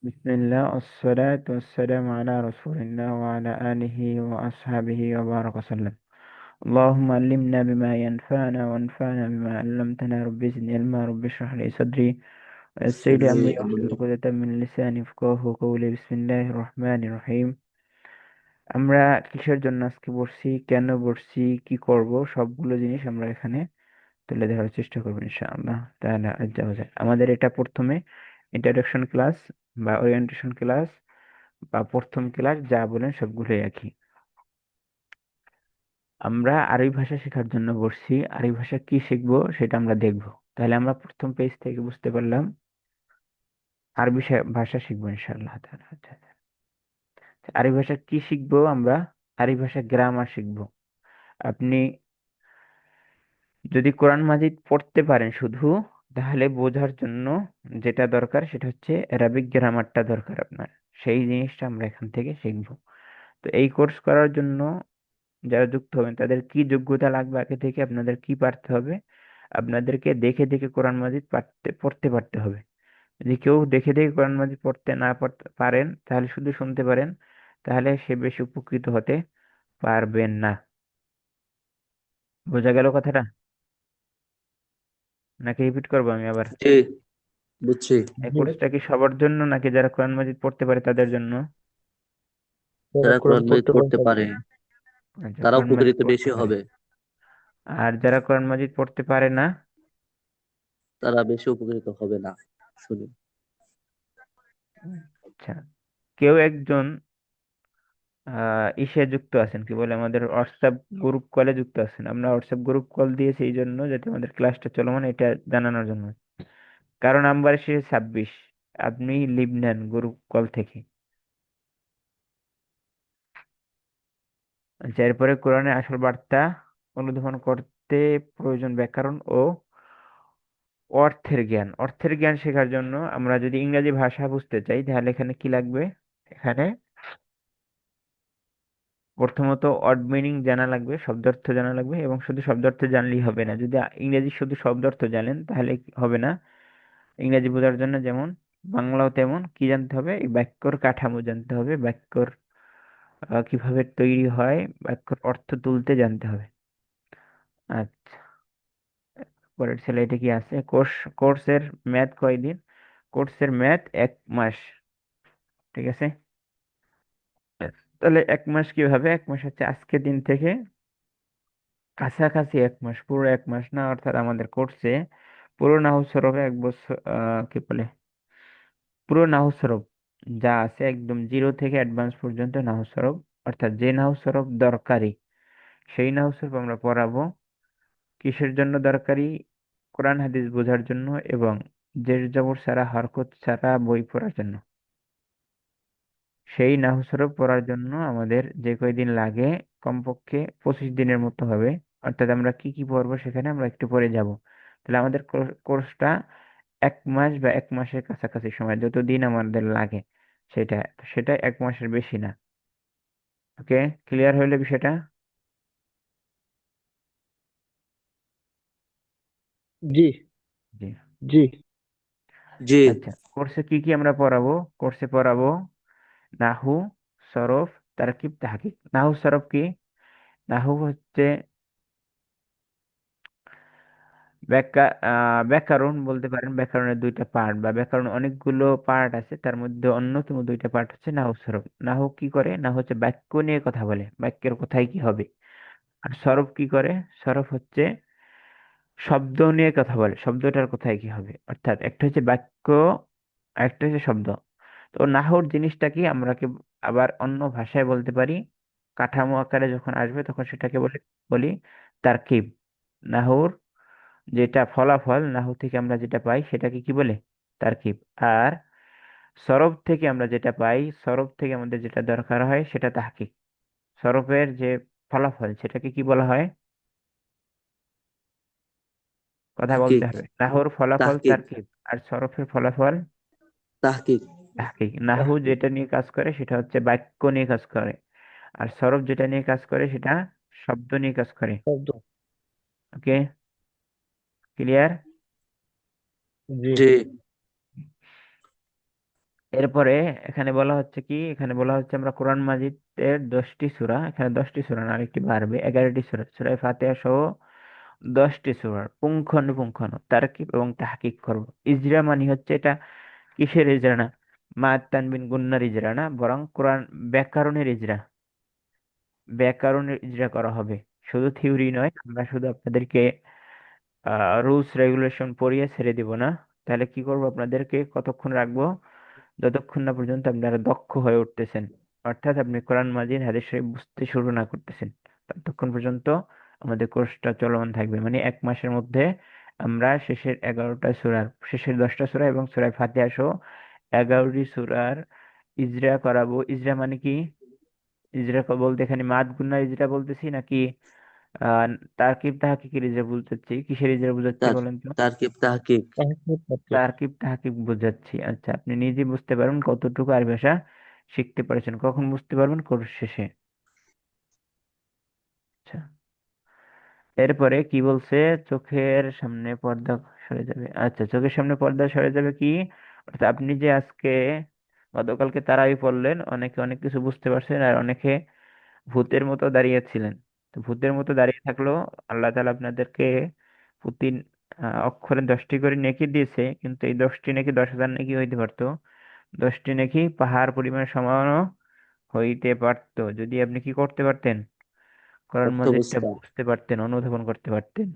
বিসমিল্লাহ আসসালাতু ওয়াসসালামু আলা রাসূলিল্লাহ ওয়া আলা আলিহি ওয়া আসহাবিহি ওয়া বারাকা সাল্লাম। اللهم علمنا بما ينفعنا وانفعنا بما علمتنا رب زدني علما رب اشرح لي صدري ويسر لي صدري امري واحلل أمري. عقدة من لساني يفقهوا قولي بسم الله الرحمن الرحيم। আমরা কিসের জন্য আজকে বসছি, কেন বসছি, কি করব, সবগুলো জিনিস আমরা এখানে তুলে ধরার চেষ্টা করবো ইনশাআল্লাহ তাআলা আজ্জা ওয়া জাল। আমাদের এটা প্রথমে ইন্ট্রোডাকশন ক্লাস বা ওরিয়েন্টেশন ক্লাস বা প্রথম ক্লাস, যা বলেন সবগুলোই একই। আমরা আরবি ভাষা শেখার জন্য বসছি, আরবি ভাষা কি শিখবো সেটা আমরা দেখবো। তাহলে আমরা প্রথম পেজ থেকে বুঝতে পারলাম আরবি ভাষা শিখবো ইনশাআল্লাহ তাআলা। আচ্ছা, আচ্ছা। আরবি ভাষা কি শিখবো আমরা? আরবি ভাষা গ্রামার শিখবো। আপনি যদি কোরআন মাজিদ পড়তে পারেন শুধু, তাহলে বোঝার জন্য যেটা দরকার সেটা হচ্ছে অ্যারাবিক গ্রামারটা দরকার আপনার। সেই জিনিসটা আমরা এখান থেকে শিখবো। তো এই কোর্স করার জন্য যারা যুক্ত হবেন তাদের কি যোগ্যতা লাগবে, আগে থেকে আপনাদের কি পারতে হবে? আপনাদেরকে দেখে দেখে কোরআন মাজিদ পড়তে পারতে হবে। যদি কেউ দেখে দেখে কোরআন মাজিদ পড়তে না পারেন, তাহলে শুধু শুনতে পারেন, তাহলে সে বেশি উপকৃত হতে পারবেন না। বোঝা গেল কথাটা? নাকি রিপিট করবো আমি আবার? জি, বুঝছি। এই কোর্সটা কি সবার জন্য নাকি যারা কোরআন মাজিদ পড়তে পারে তাদের জন্য? যারা যারা কোরআন কোরআন মাজিদ পড়তে পারে পড়তে তাদের পারে জন্য। আচ্ছা, তারা কোরআন মাজিদ উপকৃত পড়তে বেশি পারে। হবে। আর যারা কোরআন মাজিদ পড়তে পারে না? তারা বেশি উপকৃত হবে না। শুনি। আচ্ছা, কেউ একজন ইসে যুক্ত আছেন, কি বলে, আমাদের হোয়াটসঅ্যাপ গ্রুপ কলে যুক্ত আছেন। আমরা হোয়াটসঅ্যাপ গ্রুপ কল দিয়েছি এই জন্য যাতে আমাদের ক্লাসটা চলমান, এটা জানানোর জন্য। কারণ নাম্বার শেষে 26। আপনি লিভ নেন গ্রুপ কল থেকে। আচ্ছা, এরপরে কোরআনের আসল বার্তা অনুধাবন করতে প্রয়োজন ব্যাকরণ ও অর্থের জ্ঞান। অর্থের জ্ঞান শেখার জন্য আমরা যদি ইংরেজি ভাষা বুঝতে চাই, তাহলে এখানে কি লাগবে? এখানে প্রথমত ওয়ার্ড মিনিং জানা লাগবে, শব্দার্থ জানা লাগবে। এবং শুধু শব্দার্থ জানলেই হবে না। যদি ইংরেজি শুধু শব্দার্থ জানেন তাহলে হবে না। ইংরেজি বোঝার জন্য যেমন বাংলাও তেমন কি জানতে হবে? এই বাক্যর কাঠামো জানতে হবে, বাক্যর কিভাবে তৈরি হয়, বাক্যর অর্থ তুলতে জানতে হবে। আচ্ছা, পরের স্লাইডে কি আছে? কোর্সের ম্যাথ কয়দিন? কোর্সের ম্যাথ 1 মাস। ঠিক আছে। তাহলে 1 মাস কিভাবে? 1 মাস হচ্ছে আজকের দিন থেকে কাছাকাছি 1 মাস, পুরো 1 মাস না। অর্থাৎ আমাদের কোর্সে পুরো নাহু সরফে 1 বছর, কি বলে, পুরো নাহু সরফ যা আছে একদম জিরো থেকে অ্যাডভান্স পর্যন্ত নাহু সরফ, অর্থাৎ যে নাহু সরফ দরকারি সেই নাহু সরফ আমরা পড়াবো। কিসের জন্য দরকারি? কোরআন হাদিস বোঝার জন্য এবং জের জবর ছাড়া, হরকত ছাড়া বই পড়ার জন্য। সেই নাহু সরফ পড়ার জন্য আমাদের যে কয়দিন লাগে, কমপক্ষে 25 দিনের মতো হবে। অর্থাৎ আমরা কি কি পড়বো সেখানে আমরা একটু পরে যাব। তাহলে আমাদের কোর্সটা 1 মাস বা 1 মাসের কাছাকাছি সময়, যতদিন আমাদের লাগে সেটা সেটা 1 মাসের বেশি না। ওকে, ক্লিয়ার হইলে বিষয়টা? জি, জি। জি। জি, আচ্ছা, কোর্সে কি কি আমরা পড়াবো? কোর্সে পড়াবো নাহু, সরফ, তারকিব, তাহকিক। নাহু সরফ কি? নাহু হচ্ছে ব্যাকরণ বলতে পারেন। ব্যাকরণের 2টা পার্ট, বা ব্যাকরণ অনেকগুলো পার্ট আছে, তার মধ্যে অন্যতম 2টা পার্ট হচ্ছে নাহু সরফ। নাহু কি করে? নাহু হচ্ছে বাক্য নিয়ে কথা বলে, বাক্যের কথায় কি হবে। আর সরফ কি করে? সরফ হচ্ছে শব্দ নিয়ে কথা বলে, শব্দটার কোথায় কি হবে। অর্থাৎ একটা হচ্ছে বাক্য, একটা হচ্ছে শব্দ। তো নাহুর জিনিসটা কি আমরা আবার অন্য ভাষায় বলতে পারি, কাঠামো আকারে যখন আসবে তখন সেটাকে বলি তারকিব। নাহুর যেটা ফলাফল, নাহু থেকে আমরা যেটা পাই সেটাকে কি বলে? তারকিব। আর সরফ থেকে আমরা যেটা পাই, সরফ থেকে আমাদের যেটা দরকার হয় সেটা তাহকিক। সরফের যে ফলাফল সেটাকে কি বলা হয়? কথা বলতে তাহকিক। হবে। নাহুর ফলাফল তাহকিক। তারকিব, আর সরফের ফলাফল তাহকিক। তাহকিক। নাহু তাহকিক যেটা নিয়ে কাজ করে সেটা হচ্ছে বাক্য নিয়ে কাজ করে, আর সরফ যেটা নিয়ে কাজ করে সেটা শব্দ নিয়ে কাজ করে। শব্দ। ওকে, ক্লিয়ার? জি, জি, এরপরে এখানে বলা হচ্ছে কি, এখানে বলা হচ্ছে আমরা কোরআন মাজিদের 10টি সূরা, এখানে 10টি সূরা না, আরেকটি বাড়বে, 11টি সূরা, সূরা ফাতিহা সহ 10টি সূরার পুঙ্খানুপুঙ্খানু তারকিব এবং তাহকিক করব। ইজরা মানে হচ্ছে এটা কিসের ইজরা না, মাদ তানবিন গুন্নার ইজরা না, বরং কোরআন ব্যাকরণের ইজরা, ব্যাকরণের ইজরা করা হবে। শুধু থিওরি নয়, আমরা শুধু আপনাদেরকে রুলস রেগুলেশন পড়িয়ে ছেড়ে দিব না। তাহলে কি করব, আপনাদেরকে কতক্ষণ রাখবো, যতক্ষণ না পর্যন্ত আপনারা দক্ষ হয়ে উঠতেছেন, অর্থাৎ আপনি কোরআন মাজিদ হাদিস শরীফ বুঝতে শুরু না করতেছেন, ততক্ষণ পর্যন্ত আমাদের কোর্সটা চলমান থাকবে। মানে 1 মাসের মধ্যে আমরা শেষের 10টা সূরা এবং সূরা ফাতিহা সহ 11টি সূরার ইজরা করাবো। ইজরা মানে কি, বলতে এখানে মাদ গুন্নার ইজরা বলতেছি নাকি আহ তারকিব তাহকিকের ইজরা বলতেছি, কিসের ইজরা বুঝাচ্ছি তার বলেন তো? তারকিব তাহকিক। তাহকিক তাহকিক। তারকিব তাহকিক বুঝাচ্ছি। আচ্ছা, আপনি নিজে বুঝতে পারবেন কতটুকু আরবি ভাষা শিখতে পারছেন, কখন বুঝতে পারবেন, কোর্স শেষে। আচ্ছা, এরপরে কি বলছে, চোখের সামনে পর্দা সরে যাবে। আচ্ছা, চোখের সামনে পর্দা সরে যাবে কি, অর্থাৎ আপনি যে আজকে গতকালকে তারাবি পড়লেন, অনেকে অনেক কিছু বুঝতে পারছেন আর অনেকে ভূতের মতো দাঁড়িয়েছিলেন। তো ভূতের মতো দাঁড়িয়ে থাকলেও আল্লাহ তাআলা আপনাদেরকে প্রতি অক্ষরে 10টি করে নেকি দিয়েছে, কিন্তু এই 10টি নেকি 10,000 নেকি হইতে পারতো, 10টি নেকি পাহাড় পরিমাণ সমানও হইতে পারতো, যদি আপনি কি করতে পারতেন, কোরআন অর্থ মাজিদটা বুঝতাম। বুঝতে পারতেন, অনুধাবন করতে পারতেন।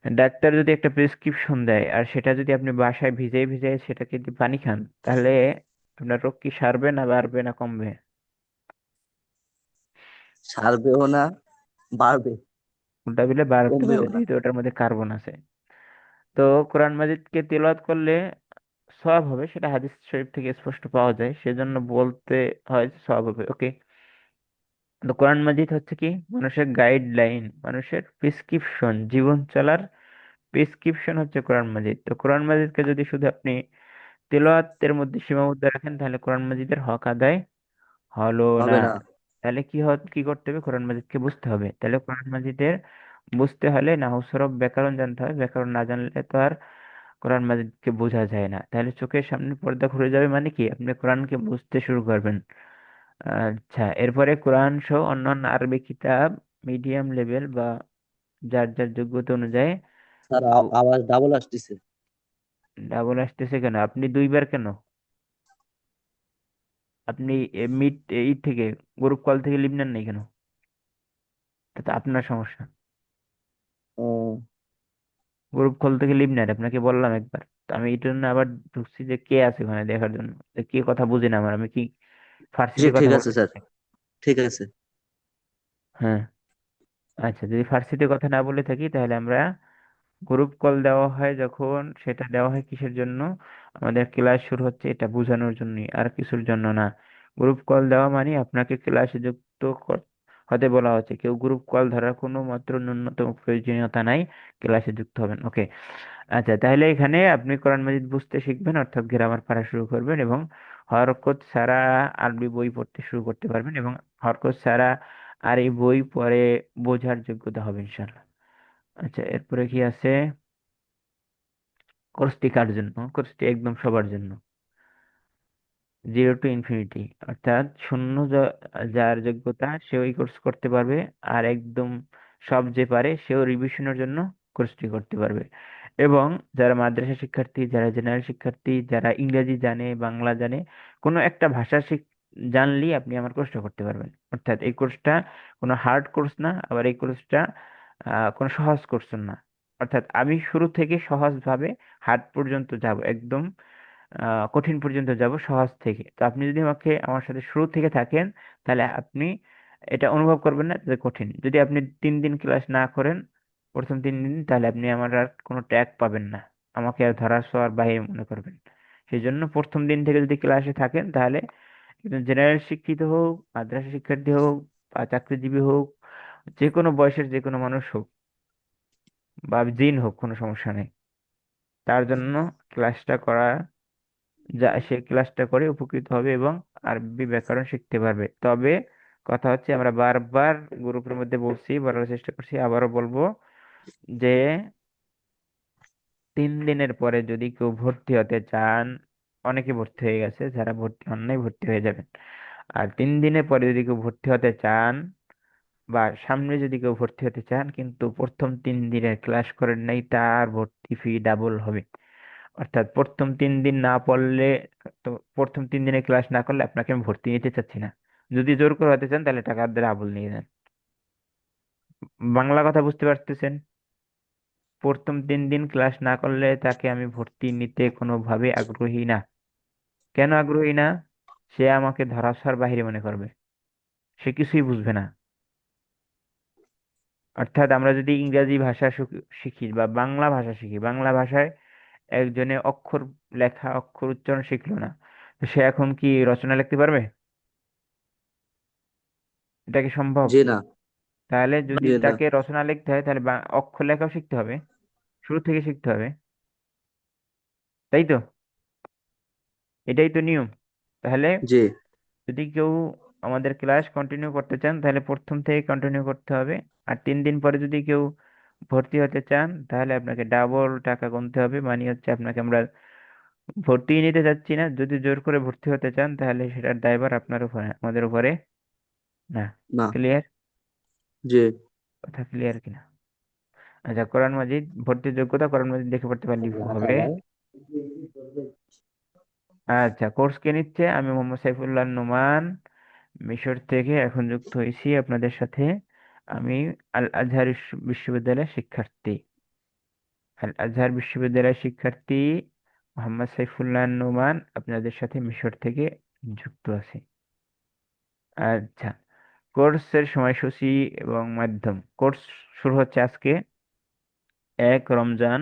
ডাক্তার যদি একটা প্রেসক্রিপশন দেয় আর সেটা যদি আপনি বাসায় ভিজিয়ে ভিজিয়ে সেটাকে যদি পানি খান, তাহলে আপনার রোগ কি সারবে না বাড়বে না কমবে? সারবেও না, বাড়বে, উল্টা দিলে বাড়তে পারে, কমবেও না। যেহেতু ওটার মধ্যে কার্বন আছে। তো কোরআন মাজিদকে তেলাওয়াত করলে সওয়াব হবে, সেটা হাদিস শরীফ থেকে স্পষ্ট পাওয়া যায়, সেজন্য বলতে হয় যে সওয়াব হবে। ওকে, তো কোরআন মাজিদ হচ্ছে কি, মানুষের গাইডলাইন, মানুষের প্রেসক্রিপশন, জীবন চলার প্রেসক্রিপশন হচ্ছে কোরআন মাজিদ। তো কোরআন মাজিদকে যদি শুধু আপনি তেলাওয়াতের মধ্যে সীমাবদ্ধ রাখেন, তাহলে কোরআন মাজিদের হক আদায় হলো না। হবে না। তাহলে কি করতে হবে, কোরআন মাজিদকে বুঝতে হবে। তাহলে কোরআন মাজিদের বুঝতে হলে নাহু সরফ ব্যাকরণ জানতে হবে, ব্যাকরণ না জানলে তো আর কোরআন মাজিদকে বোঝা যায় না। তাহলে চোখের সামনে পর্দা খুলে যাবে মানে কি, আপনি কোরআনকে বুঝতে শুরু করবেন। আচ্ছা, এরপরে কোরআন সহ অন্যান্য আরবি কিতাব মিডিয়াম লেভেল বা যার যার যোগ্যতা অনুযায়ী। স্যার, আওয়াজ ডাবল আসতেছে। ডাবল আসতেছে কেন, আপনি দুইবার কেন, আপনি মিড এই থেকে গ্রুপ কল থেকে লিভ নেন নাই কেন? এটা তো আপনার সমস্যা। ও, গ্রুপ কল থেকে লিভ নেন, আপনাকে বললাম একবার। তো আমি এই জন্য আবার ঢুকছি যে কে আছে ওখানে দেখার জন্য, যে কে কথা বুঝে না আমার, আমি কি জি ফার্সিতে কথা ঠিক আছে বলতেছি স্যার, নাকি? ঠিক আছে। হ্যাঁ। আচ্ছা, যদি ফার্সিতে কথা না বলে থাকি তাহলে আমরা গ্রুপ কল দেওয়া হয় যখন, সেটা দেওয়া হয় কিসের জন্য, আমাদের ক্লাস শুরু হচ্ছে এটা বোঝানোর জন্য, আর কিছুর জন্য না। গ্রুপ কল দেওয়া মানে আপনাকে ক্লাসে হতে বলা হচ্ছে, কেউ গ্রুপ কল ধরার কোনো মাত্র ন্যূনতম প্রয়োজনীয়তা নাই, ক্লাসে যুক্ত হবেন। ওকে। আচ্ছা, তাহলে এখানে আপনি কোরআন মাজিদ বুঝতে শিখবেন, অর্থাৎ গ্রামার পড়া শুরু করবেন এবং হরকত ছাড়া আরবি বই পড়তে শুরু করতে পারবেন, এবং হরকত ছাড়া আর এই বই পড়ে বোঝার যোগ্যতা হবে ইনশাল্লাহ। আচ্ছা, এরপরে কি আছে, কোর্সটি কার জন্য, কোর্সটি একদম সবার জন্য, 0 to ইনফিনিটি, অর্থাৎ শূন্য যার যোগ্যতা সে ওই কোর্স করতে পারবে, আর একদম সব যে পারে সেও রিভিশনের জন্য কোর্সটি করতে পারবে। এবং যারা মাদ্রাসা শিক্ষার্থী, যারা জেনারেল শিক্ষার্থী, যারা ইংরেজি জানে, বাংলা জানে, কোনো একটা ভাষা জানলেই আপনি আমার কোর্সটা করতে পারবেন। অর্থাৎ এই কোর্সটা কোনো হার্ড কোর্স না, আবার এই কোর্সটা কোনো সহজ কোর্স না। অর্থাৎ আমি শুরু থেকে সহজ ভাবে হার্ড পর্যন্ত যাব, একদম কঠিন পর্যন্ত যাব সহজ থেকে। তো আপনি যদি আমার সাথে শুরু থেকে থাকেন, তাহলে আপনি এটা অনুভব করবেন না যে কঠিন। যদি আপনি 3 দিন ক্লাস না করেন, প্রথম 3 দিন, তাহলে আপনি আমার আর কোনো ট্যাগ পাবেন না, আমাকে আর ধরার ছোঁয়ার বাইরে মনে করবেন। সেই জন্য প্রথম দিন থেকে যদি ক্লাসে থাকেন, তাহলে একজন জেনারেল শিক্ষিত হোক, মাদ্রাসা শিক্ষার্থী হোক, বা চাকরিজীবী হোক, যে কোনো বয়সের যে কোনো মানুষ হোক, বা জিন হোক, কোনো সমস্যা নেই, তার জন্য ক্লাসটা করা, যা সে ক্লাসটা করে উপকৃত হবে এবং আরবি ব্যাকরণ শিখতে পারবে। তবে কথা হচ্ছে, আমরা বারবার গ্রুপের মধ্যে বলছি, বলার চেষ্টা করছি, আবারও বলবো যে 3 দিনের পরে যদি কেউ ভর্তি হতে চান, অনেকে ভর্তি হয়ে গেছে, যারা ভর্তি হন নাই ভর্তি হয়ে যাবেন। আর 3 দিনের পরে যদি কেউ ভর্তি হতে চান বা সামনে যদি কেউ ভর্তি হতে চান কিন্তু প্রথম 3 দিনের ক্লাস করেন নাই, তার ভর্তি ফি ডাবল হবে। অর্থাৎ প্রথম 3 দিন না পড়লে, তো প্রথম 3 দিনের ক্লাস না করলে আপনাকে আমি ভর্তি নিতে চাচ্ছি না। যদি জোর করে হতে চান তাহলে টাকা দিয়ে আবুল নিয়ে যান। বাংলা কথা বুঝতে পারতেছেন? প্রথম 3 দিন ক্লাস না করলে তাকে আমি ভর্তি নিতে কোনোভাবে আগ্রহী না। কেন আগ্রহী না? সে আমাকে ধরাছোঁয়ার বাহিরে মনে করবে, সে কিছুই বুঝবে না। অর্থাৎ আমরা যদি ইংরেজি ভাষা শিখি বা বাংলা ভাষা শিখি, বাংলা ভাষায় একজনে অক্ষর লেখা, অক্ষর উচ্চারণ শিখলো না, তো সে এখন কি রচনা লিখতে পারবে? এটা কি সম্ভব? জি না। তাহলে যদি জি না। তাকে রচনা লিখতে হয় তাহলে অক্ষর লেখাও শিখতে হবে, শুরু থেকে শিখতে হবে। তাই তো? এটাই তো নিয়ম। তাহলে জি। যদি কেউ আমাদের ক্লাস কন্টিনিউ করতে চান তাহলে প্রথম থেকে কন্টিনিউ করতে হবে। আর 3 দিন পরে যদি কেউ ভর্তি হতে চান তাহলে আপনাকে ডাবল টাকা গুনতে হবে। মানে হচ্ছে আপনাকে আমরা ভর্তি নিতে চাচ্ছি না, যদি জোর করে ভর্তি হতে চান তাহলে সেটার দায়ভার আপনার উপরে, আমাদের উপরে না। না। ক্লিয়ার? জি। কথা ক্লিয়ার কিনা? আচ্ছা, কোরআন মাজিদ ভর্তির যোগ্যতা, কোরআন মাজিদ দেখে পড়তে পারলেই হবে। আচ্ছা, কোর্স কে নিচ্ছে? আমি মোহাম্মদ সাইফুল্লাহ নোমান, মিশর থেকে এখন যুক্ত হয়েছি আপনাদের সাথে। আমি আল আজহার বিশ্ববিদ্যালয়ের শিক্ষার্থী। আল আজহার বিশ্ববিদ্যালয়ের শিক্ষার্থী মোহাম্মদ সাইফুল্লাহ নোমান আপনাদের সাথে মিশর থেকে যুক্ত আছি। আচ্ছা, কোর্সের সময়সূচি এবং মাধ্যম। কোর্স শুরু হচ্ছে আজকে 1 রমজান,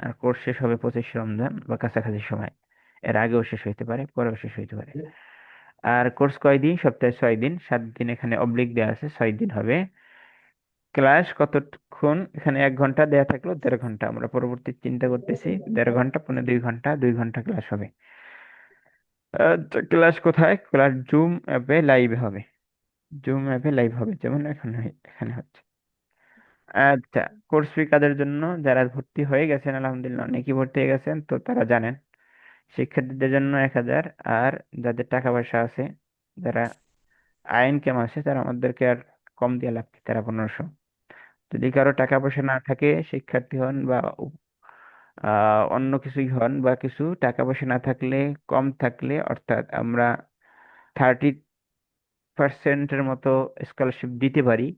আর কোর্স শেষ হবে 25 রমজান বা কাছাকাছি সময়। এর আগেও শেষ হইতে পারে, পরেও শেষ হইতে পারে। আর কোর্স কয়দিন? সপ্তাহে 6 দিন, 7 দিন এখানে অবলিক দেওয়া আছে, 6 দিন হবে। ক্লাস কতক্ষণ? এখানে 1 ঘন্টা দেয়া থাকলো, 1.5 ঘন্টা আমরা পরবর্তী চিন্তা করতেছি। 1.5 ঘন্টা, 2.5 ঘন্টা, 2 ঘন্টা ক্লাস হবে। আচ্ছা, ক্লাস কোথায়? ক্লাস জুম অ্যাপে লাইভ হবে। জুম অ্যাপে লাইভ হবে, যেমন এখন এখানে হচ্ছে। আচ্ছা, কোর্স ফি কাদের জন্য? যারা ভর্তি হয়ে গেছেন, আলহামদুলিল্লাহ অনেকেই ভর্তি হয়ে গেছেন, তো তারা জানেন। শিক্ষার্থীদের জন্য 1,000। আর যাদের টাকা পয়সা আছে, যারা আয় ইনকাম আছে, তারা আমাদেরকে আর কম দিয়ে লাভ কি, তারা 1500। যদি কারো টাকা পয়সা না থাকে, শিক্ষার্থী হন বা অন্য কিছুই হন, বা কিছু টাকা পয়সা না থাকলে, কম থাকলে, অর্থাৎ আমরা 30% মতো স্কলারশিপ দিতে পারি।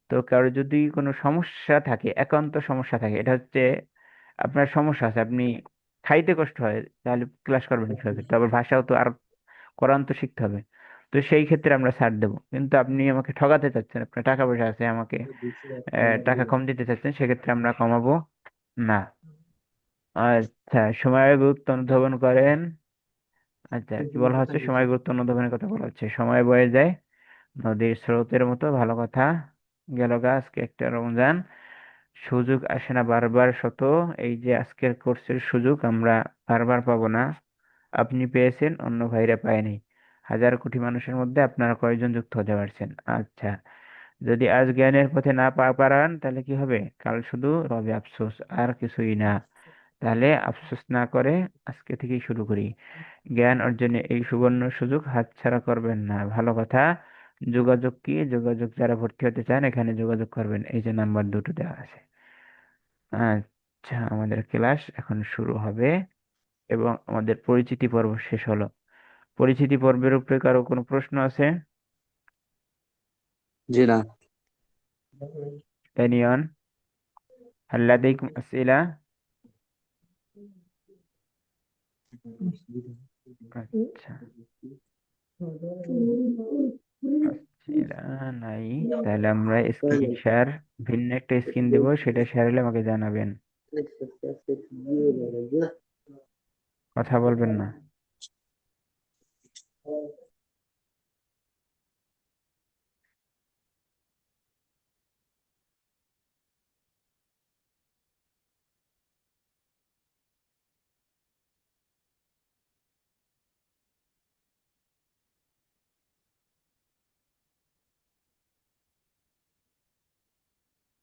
তো কারো যদি কোনো সমস্যা থাকে, একান্ত সমস্যা থাকে, এটা হচ্ছে আপনার সমস্যা আছে, আপনি খাইতে কষ্ট হয়, তাহলে ক্লাস করবেন কিভাবে? তারপর ভাষাও তো আর, কোরআন তো শিখতে হবে। তো সেই ক্ষেত্রে আমরা ছাড় দেবো। কিন্তু আপনি আমাকে ঠকাতে চাচ্ছেন, আপনার টাকা পয়সা আছে, আমাকে টাকা কম দিতে চাচ্ছেন, সেক্ষেত্রে আমরা কমাবো না। আচ্ছা, সময়ের গুরুত্ব অনুধাবন করেন। আচ্ছা, কি বলা হচ্ছে? সময়ের গুরুত্ব অনুধাবনের কথা বলা হচ্ছে। সময় বয়ে যায় নদীর স্রোতের মতো, ভালো কথা। গেল গা আজকে একটা রমজান। সুযোগ আসে না বারবার, শত। এই যে আজকের কোর্সের সুযোগ আমরা বারবার পাবো না। আপনি পেয়েছেন, অন্য ভাইরা পায়নি। হাজার কোটি মানুষের মধ্যে আপনারা কয়জন যুক্ত হতে পারছেন? আচ্ছা, যদি আজ জ্ঞানের পথে না পারান তাহলে কি হবে? কাল শুধু রবে আফসোস, আর কিছুই না। তাহলে আফসোস না করে আজকে থেকেই শুরু করি। জ্ঞান অর্জনে এই সুবর্ণ সুযোগ হাতছাড়া করবেন না, ভালো কথা। যোগাযোগ কি? যোগাযোগ, যারা ভর্তি হতে চান এখানে যোগাযোগ করবেন, এই যে নাম্বার দুটো দেওয়া আছে। আচ্ছা, আমাদের ক্লাস এখন শুরু হবে এবং আমাদের পরিচিতি পর্ব শেষ হলো। পরিচিতি পর্বের উপরে কারো কোনো প্রশ্ন আছে? জি না। এনিয়ন? হাল্লাদিকুম আসিলা? আচ্ছা, আসিলা নাই। তাহলে আমরা স্ক্রিন শেয়ার, ভিন্ন একটা স্ক্রিন দেবো, সেটা শেয়ার হলে আমাকে জানাবেন। কথা বলবেন না।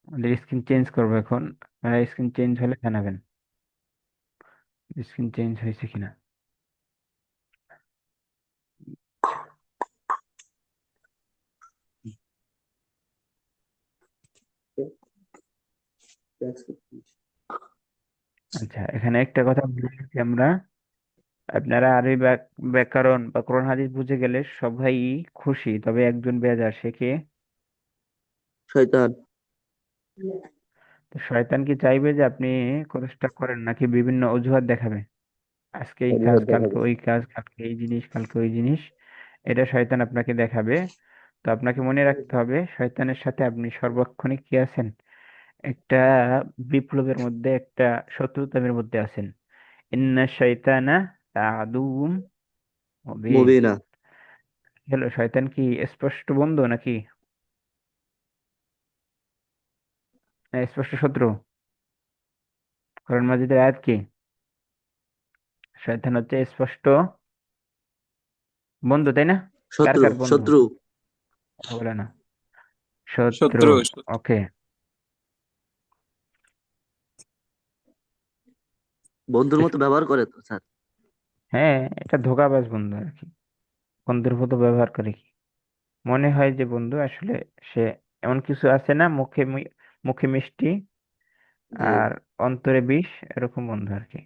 আমাদের স্ক্রিন চেঞ্জ করবো এখন। স্ক্রিন চেঞ্জ হলে জানাবেন স্ক্রিন চেঞ্জ হয়েছে কিনা। আচ্ছা, এখানে একটা কথা ভুলে গেছি আমরা। আপনারা আরবি ব্যাকরণ বা কোরআন হাদিস বুঝে গেলে সবাই খুশি, তবে একজন বেজার, সে কে? শয়তান। তো শয়তান কি চাইবে যে আপনি কোর্সটা করেন, নাকি বিভিন্ন অজুহাত দেখাবে? আজকে এই কাজ, অজুহাত কালকে দেখাবে। ওই কাজ, কালকে এই জিনিস, কালকে ওই জিনিস, এটা শয়তান আপনাকে দেখাবে। তো আপনাকে মনে রাখতে হবে, শয়তানের সাথে আপনি সর্বক্ষণে কি আছেন? একটা বিপ্লবের মধ্যে, একটা শত্রুতার মধ্যে আছেন। ইন্না শয়তানা আদুউম মুবিন। মুবিনা। হলো, শয়তান কি স্পষ্ট বন্ধু নাকি স্পষ্ট শত্রু? কোরআন মাজিদের আয়াত কি? শয়তান হচ্ছে স্পষ্ট বন্ধু, তাই না? কার শত্রু কার বন্ধু? শত্রু। কথা বলে না। শত্রু। শত্রু। ওকে। বন্ধুর মতো ব্যবহার করে তো স্যার। হ্যাঁ, এটা ধোঁকাবাজ বন্ধু আর কি। বন্ধুর মতো ব্যবহার করে কি মনে হয় যে বন্ধু, আসলে সে এমন কিছু আছে না, মুখে মিষ্টি জি। আর অন্তরে বিষ, এরকম বন্ধু আর কি।